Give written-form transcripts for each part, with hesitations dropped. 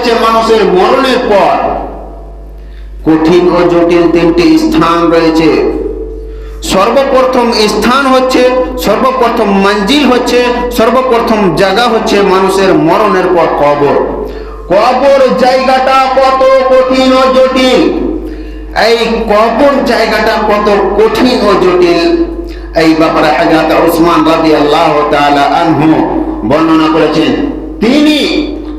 রয়েছে মানুষের মরণের পর। কঠিন ও জটিল তিনটি স্থান রয়েছে। সর্বপ্রথম স্থান হচ্ছে, সর্বপ্রথম মঞ্জিল হচ্ছে, সর্বপ্রথম জায়গা হচ্ছে মানুষের মরণের পর কবর। কবর জায়গাটা কত কঠিন ও জটিল, এই কবর জায়গাটা কত কঠিন ও জটিল, এই ব্যাপারে হযরত উসমান রাদিয়াল্লাহু তাআলা আনহু বর্ণনা করেছেন। তিনি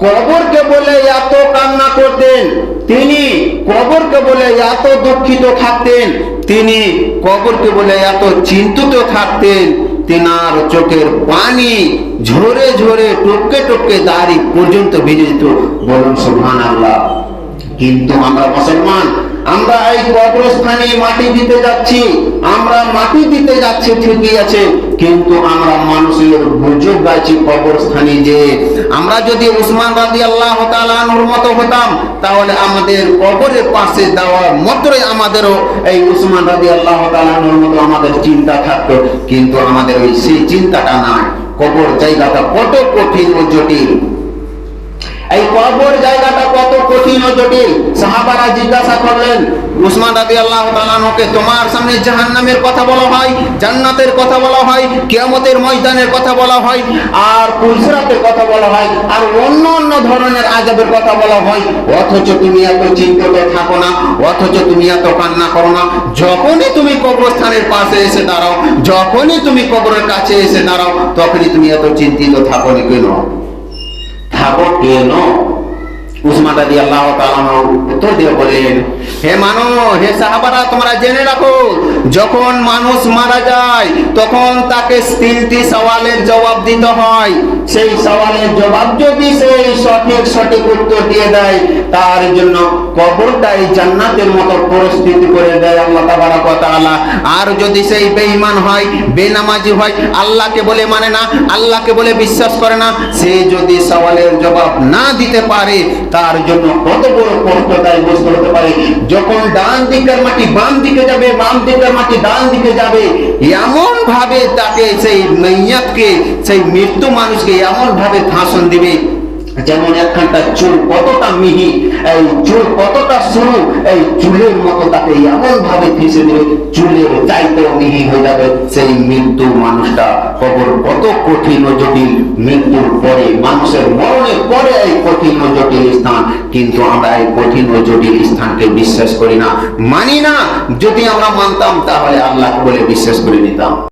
কবরকে বলে এত কান্না করতেন, তিনি কবরকে বলে এত দুঃখিত থাকতেন, তিনি কবরকে বলে এত চিন্তিত থাকতেন, তিনার চোখের পানি ঝরে ঝরে টপকে টপকে দাড়ি পর্যন্ত ভিজে যেত। বলুন সুবহানাল্লাহ। কিন্তু আমরা মুসলমান, আমরা এই কবরস্থানে মাটি দিতে যাচ্ছি, আমরা মাটি দিতে যাচ্ছি ঠিকই আছে, কিন্তু আমরা মানুষের গুজব গাইছি কবরস্থানে। যে আমরা যদি উসমান রাদিয়াল্লাহু তাআলা আনহুর মতো হতাম, তাহলে আমাদের কবরের পাশে দেওয়া মাত্রই আমাদেরও এই উসমান রাদিয়াল্লাহু তাআলা আনহুর মতো আমাদের চিন্তা থাকতো, কিন্তু আমাদের ওই সেই চিন্তাটা নাই। কবর জায়গাটা কত কঠিন ও জটিল, এই কবর জায়গাটা কত কঠিন ও জটিল। সাহাবারা জিজ্ঞাসা করলেন উসমান রাদিয়াল্লাহু তাআলা আনহুকে, তোমার সামনে জাহান্নামের কথা বলা হয়, জান্নাতের কথা বলা হয়, কিয়ামতের ময়দানের কথা বলা হয়, আর পুলসিরাতের কথা বলা হয়, আর অন্য অন্য ধরনের আযাবের কথা বলা হয়, অথচ তুমি এত চিন্তিত থাকো না, অথচ তুমি এত কান্না করো না। যখনই তুমি কবরস্থানের পাশে এসে দাঁড়াও, যখনই তুমি কবরের কাছে এসে দাঁড়াও, তখনই তুমি এত চিন্তিত থাকো না কেন? থাকো কেন? উসমান রাদিয়াল্লাহু তাআলা উত্তর দিয়ে বলেন, হে মানুষ, হে সাহাবারা, তোমরা জেনে রাখো, যখন মানুষ মারা যায় তখন তাকে তিনটি সওয়ালের জবাব দিতে হয়। সেই সওয়ালের জবাব যদি সেই সঠিক উত্তর দিয়ে দেয়, তার জন্য কবরটাই জান্নাতের মতো পরিস্থিতি করে দেয় আল্লাহ তাবারক ওয়া তাআলা। আর যদি সেই বেঈমান হয়, বেনামাজি হয়, আল্লাহকে বলে মানে না, আল্লাহকে বলে বিশ্বাস করে না, সে যদি সওয়ালের জবাব না দিতে পারে, তার জন্য কত বড় কষ্টদায়ী বস্তু হতে পারে। যখন ডান দিকের মাটি বাম দিকে যাবে, বাম দিকের মাটি ডান দিকে যাবে, এমন ভাবে তাকে সেই মাইয়াতকে, সেই মৃত্যু মানুষকে এমন ভাবে ভাষণ দিবে, যেমন একখানটা চুল কতটা মিহি, এই চুল কতটা সরু, এই চুলের মতো তাকে এমন ভাবে ফেঁসে দেবে, চুলের চাইতেও মিহি হয়ে যাবে সেই মৃত্যু মানুষটা। কবর কত কঠিন ও জটিল, মৃত্যুর পরে, মানুষের মরণের পরে এই কঠিন ও জটিল স্থান। কিন্তু আমরা এই কঠিন ও জটিল স্থানকে বিশ্বাস করি না, মানি না। যদি আমরা মানতাম, তাহলে আল্লাহ বলে বিশ্বাস করে নিতাম।